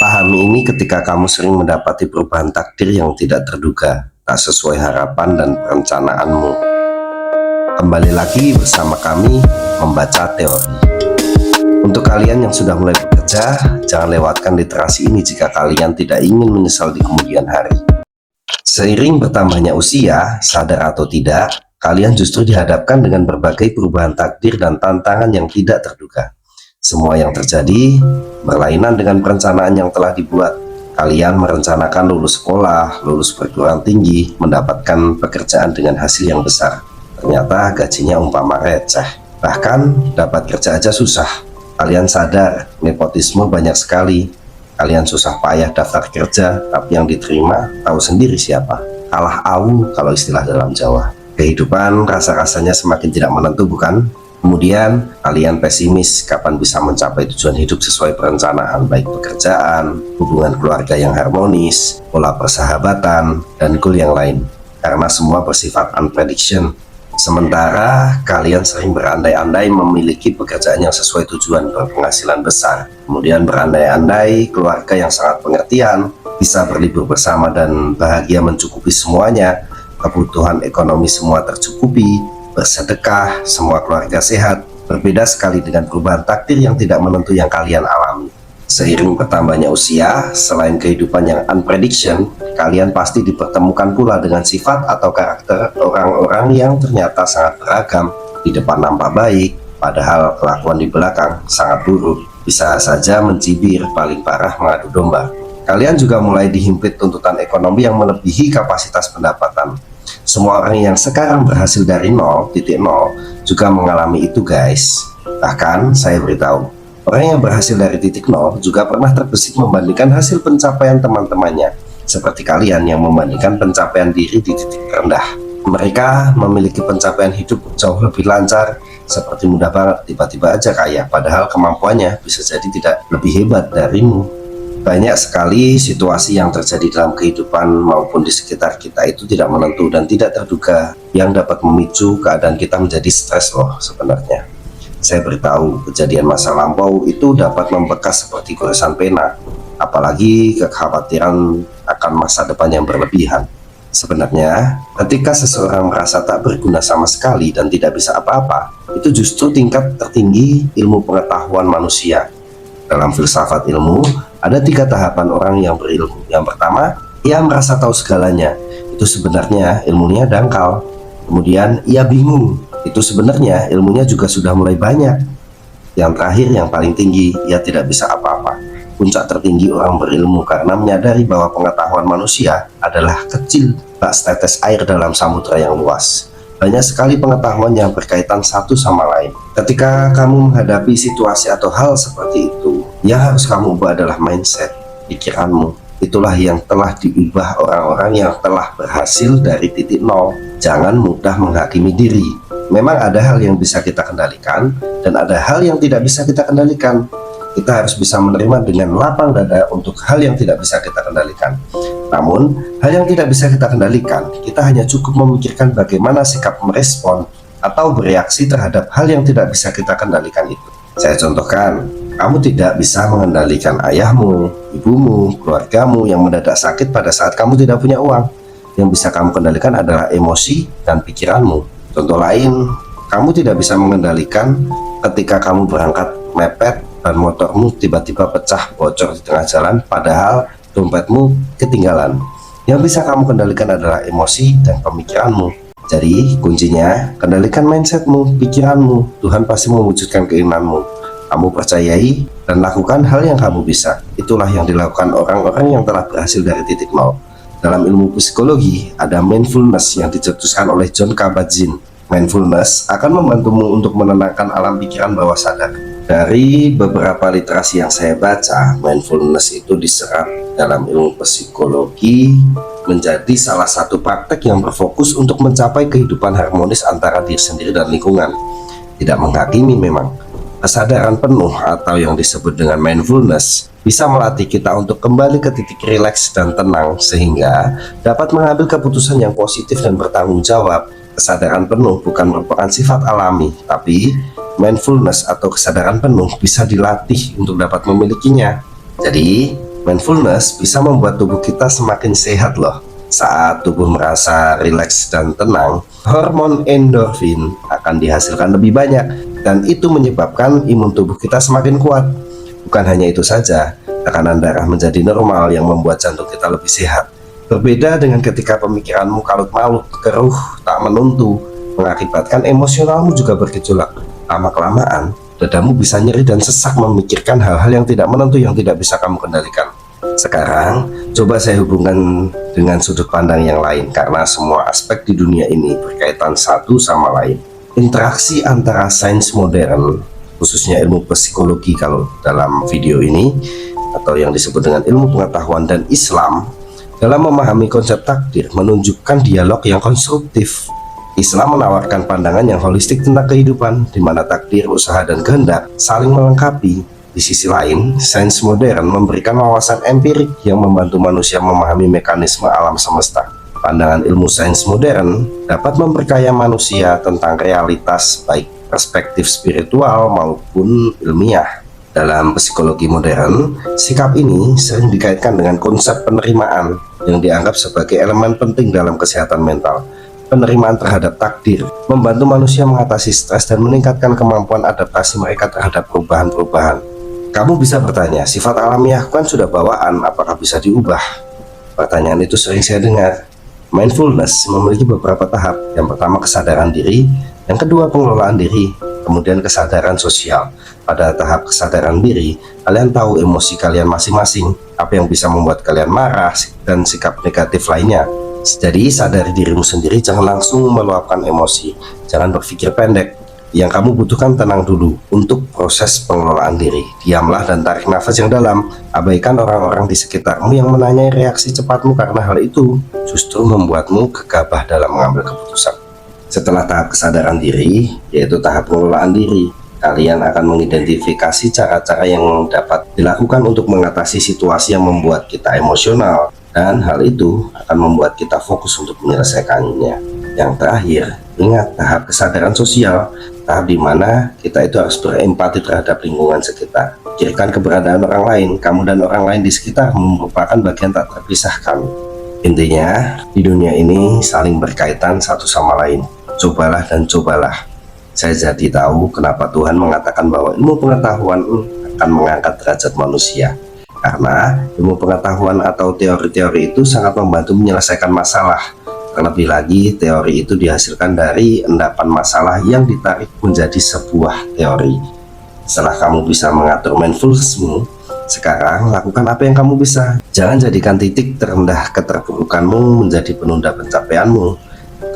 Pahami ini ketika kamu sering mendapati perubahan takdir yang tidak terduga, tak sesuai harapan dan perencanaanmu. Kembali lagi bersama kami membaca teori. Untuk kalian yang sudah mulai bekerja, jangan lewatkan literasi ini jika kalian tidak ingin menyesal di kemudian hari. Seiring bertambahnya usia, sadar atau tidak, kalian justru dihadapkan dengan berbagai perubahan takdir dan tantangan yang tidak terduga. Semua yang terjadi berlainan dengan perencanaan yang telah dibuat. Kalian merencanakan lulus sekolah, lulus perguruan tinggi, mendapatkan pekerjaan dengan hasil yang besar. Ternyata gajinya umpama receh, bahkan dapat kerja aja susah. Kalian sadar nepotisme banyak sekali. Kalian susah payah daftar kerja, tapi yang diterima tahu sendiri siapa. Kalah awu kalau istilah dalam Jawa. Kehidupan rasa-rasanya semakin tidak menentu, bukan? Kemudian kalian pesimis kapan bisa mencapai tujuan hidup sesuai perencanaan, baik pekerjaan, hubungan keluarga yang harmonis, pola persahabatan, dan goal yang lain. Karena semua bersifat unprediction. Sementara kalian sering berandai-andai memiliki pekerjaan yang sesuai tujuan, berpenghasilan besar. Kemudian berandai-andai keluarga yang sangat pengertian, bisa berlibur bersama dan bahagia mencukupi semuanya. Kebutuhan ekonomi semua tercukupi, bersedekah, semua keluarga sehat. Berbeda sekali dengan perubahan takdir yang tidak menentu yang kalian alami. Seiring bertambahnya usia, selain kehidupan yang unprediction, kalian pasti dipertemukan pula dengan sifat atau karakter orang-orang yang ternyata sangat beragam. Di depan nampak baik, padahal kelakuan di belakang sangat buruk. Bisa saja mencibir, paling parah mengadu domba. Kalian juga mulai dihimpit tuntutan ekonomi yang melebihi kapasitas pendapatan. Semua orang yang sekarang berhasil dari 0.0 juga mengalami itu, guys. Bahkan saya beritahu, orang yang berhasil dari titik 0 juga pernah terbesit membandingkan hasil pencapaian teman-temannya, seperti kalian yang membandingkan pencapaian diri di titik terendah. Mereka memiliki pencapaian hidup jauh lebih lancar, seperti mudah banget tiba-tiba aja kaya, padahal kemampuannya bisa jadi tidak lebih hebat darimu. Banyak sekali situasi yang terjadi dalam kehidupan maupun di sekitar kita itu tidak menentu dan tidak terduga, yang dapat memicu keadaan kita menjadi stres loh sebenarnya. Saya beritahu, kejadian masa lampau itu dapat membekas seperti goresan pena, apalagi kekhawatiran akan masa depan yang berlebihan. Sebenarnya, ketika seseorang merasa tak berguna sama sekali dan tidak bisa apa-apa, itu justru tingkat tertinggi ilmu pengetahuan manusia. Dalam filsafat ilmu, ada 3 tahapan orang yang berilmu. Yang pertama, ia merasa tahu segalanya. Itu sebenarnya ilmunya dangkal. Kemudian, ia bingung. Itu sebenarnya ilmunya juga sudah mulai banyak. Yang terakhir, yang paling tinggi, ia tidak bisa apa-apa. Puncak tertinggi orang berilmu karena menyadari bahwa pengetahuan manusia adalah kecil, tak setetes air dalam samudera yang luas. Banyak sekali pengetahuan yang berkaitan satu sama lain. Ketika kamu menghadapi situasi atau hal seperti itu, yang harus kamu ubah adalah mindset, pikiranmu. Itulah yang telah diubah orang-orang yang telah berhasil dari titik 0. Jangan mudah menghakimi diri. Memang ada hal yang bisa kita kendalikan, dan ada hal yang tidak bisa kita kendalikan. Kita harus bisa menerima dengan lapang dada untuk hal yang tidak bisa kita kendalikan. Namun, hal yang tidak bisa kita kendalikan, kita hanya cukup memikirkan bagaimana sikap merespon atau bereaksi terhadap hal yang tidak bisa kita kendalikan itu. Saya contohkan, kamu tidak bisa mengendalikan ayahmu, ibumu, keluargamu yang mendadak sakit pada saat kamu tidak punya uang. Yang bisa kamu kendalikan adalah emosi dan pikiranmu. Contoh lain, kamu tidak bisa mengendalikan ketika kamu berangkat mepet dan motormu tiba-tiba pecah bocor di tengah jalan, padahal dompetmu ketinggalan. Yang bisa kamu kendalikan adalah emosi dan pemikiranmu. Jadi kuncinya, kendalikan mindsetmu, pikiranmu. Tuhan pasti mewujudkan keinginanmu. Kamu percayai dan lakukan hal yang kamu bisa. Itulah yang dilakukan orang-orang yang telah berhasil dari titik 0. Dalam ilmu psikologi, ada mindfulness yang dicetuskan oleh Jon Kabat-Zinn. Mindfulness akan membantumu untuk menenangkan alam pikiran bawah sadar. Dari beberapa literasi yang saya baca, mindfulness itu diserap dalam ilmu psikologi menjadi salah satu praktek yang berfokus untuk mencapai kehidupan harmonis antara diri sendiri dan lingkungan. Tidak menghakimi memang. Kesadaran penuh atau yang disebut dengan mindfulness bisa melatih kita untuk kembali ke titik rileks dan tenang sehingga dapat mengambil keputusan yang positif dan bertanggung jawab. Kesadaran penuh bukan merupakan sifat alami, tapi mindfulness atau kesadaran penuh bisa dilatih untuk dapat memilikinya. Jadi, Mindfulness bisa membuat tubuh kita semakin sehat loh. Saat tubuh merasa rileks dan tenang, hormon endorfin akan dihasilkan lebih banyak dan itu menyebabkan imun tubuh kita semakin kuat. Bukan hanya itu saja, tekanan darah menjadi normal yang membuat jantung kita lebih sehat. Berbeda dengan ketika pemikiranmu kalut-malut, keruh, tak menentu, mengakibatkan emosionalmu juga bergejolak. Lama-kelamaan, dadamu bisa nyeri dan sesak memikirkan hal-hal yang tidak menentu yang tidak bisa kamu kendalikan. Sekarang, coba saya hubungkan dengan sudut pandang yang lain karena semua aspek di dunia ini berkaitan satu sama lain. Interaksi antara sains modern, khususnya ilmu psikologi kalau dalam video ini, atau yang disebut dengan ilmu pengetahuan, dan Islam, dalam memahami konsep takdir menunjukkan dialog yang konstruktif. Islam menawarkan pandangan yang holistik tentang kehidupan, di mana takdir, usaha, dan kehendak saling melengkapi. Di sisi lain, sains modern memberikan wawasan empirik yang membantu manusia memahami mekanisme alam semesta. Pandangan ilmu sains modern dapat memperkaya manusia tentang realitas baik perspektif spiritual maupun ilmiah. Dalam psikologi modern, sikap ini sering dikaitkan dengan konsep penerimaan yang dianggap sebagai elemen penting dalam kesehatan mental. Penerimaan terhadap takdir membantu manusia mengatasi stres dan meningkatkan kemampuan adaptasi mereka terhadap perubahan-perubahan. Kamu bisa bertanya, sifat alamiah kan sudah bawaan, apakah bisa diubah? Pertanyaan itu sering saya dengar. Mindfulness memiliki beberapa tahap. Yang pertama kesadaran diri, yang kedua pengelolaan diri, kemudian kesadaran sosial. Pada tahap kesadaran diri, kalian tahu emosi kalian masing-masing, apa yang bisa membuat kalian marah, dan sikap negatif lainnya. Jadi sadari dirimu sendiri, jangan langsung meluapkan emosi, jangan berpikir pendek. Yang kamu butuhkan tenang dulu untuk proses pengelolaan diri. Diamlah dan tarik nafas yang dalam. Abaikan orang-orang di sekitarmu yang menanyai reaksi cepatmu karena hal itu justru membuatmu gegabah dalam mengambil keputusan. Setelah tahap kesadaran diri, yaitu tahap pengelolaan diri, kalian akan mengidentifikasi cara-cara yang dapat dilakukan untuk mengatasi situasi yang membuat kita emosional. Dan hal itu akan membuat kita fokus untuk menyelesaikannya. Yang terakhir, ingat tahap kesadaran sosial, tahap di mana kita itu harus berempati terhadap lingkungan sekitar. Pikirkan keberadaan orang lain, kamu dan orang lain di sekitar merupakan bagian tak terpisahkan. Intinya, di dunia ini saling berkaitan satu sama lain. Cobalah dan cobalah. Saya jadi tahu kenapa Tuhan mengatakan bahwa ilmu pengetahuan akan mengangkat derajat manusia. Karena ilmu pengetahuan atau teori-teori itu sangat membantu menyelesaikan masalah. Terlebih lagi, teori itu dihasilkan dari endapan masalah yang ditarik menjadi sebuah teori. Setelah kamu bisa mengatur mindfulnessmu, sekarang lakukan apa yang kamu bisa. Jangan jadikan titik terendah keterpurukanmu menjadi penunda pencapaianmu.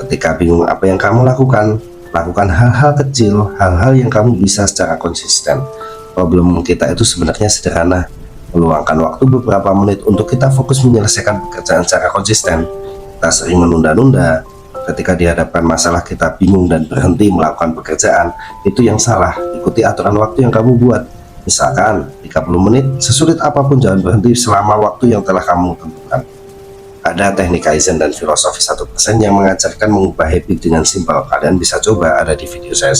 Ketika bingung apa yang kamu lakukan hal-hal kecil, hal-hal yang kamu bisa secara konsisten. Problem kita itu sebenarnya sederhana. Meluangkan waktu beberapa menit untuk kita fokus menyelesaikan pekerjaan secara konsisten. Kita sering menunda-nunda. Ketika dihadapkan masalah kita bingung dan berhenti melakukan pekerjaan. Itu yang salah. Ikuti aturan waktu yang kamu buat. Misalkan 30 menit, sesulit apapun jangan berhenti selama waktu yang telah kamu tentukan. Ada teknik Kaizen dan filosofi 1% yang mengajarkan mengubah habit dengan simpel. Kalian bisa coba, ada di video saya.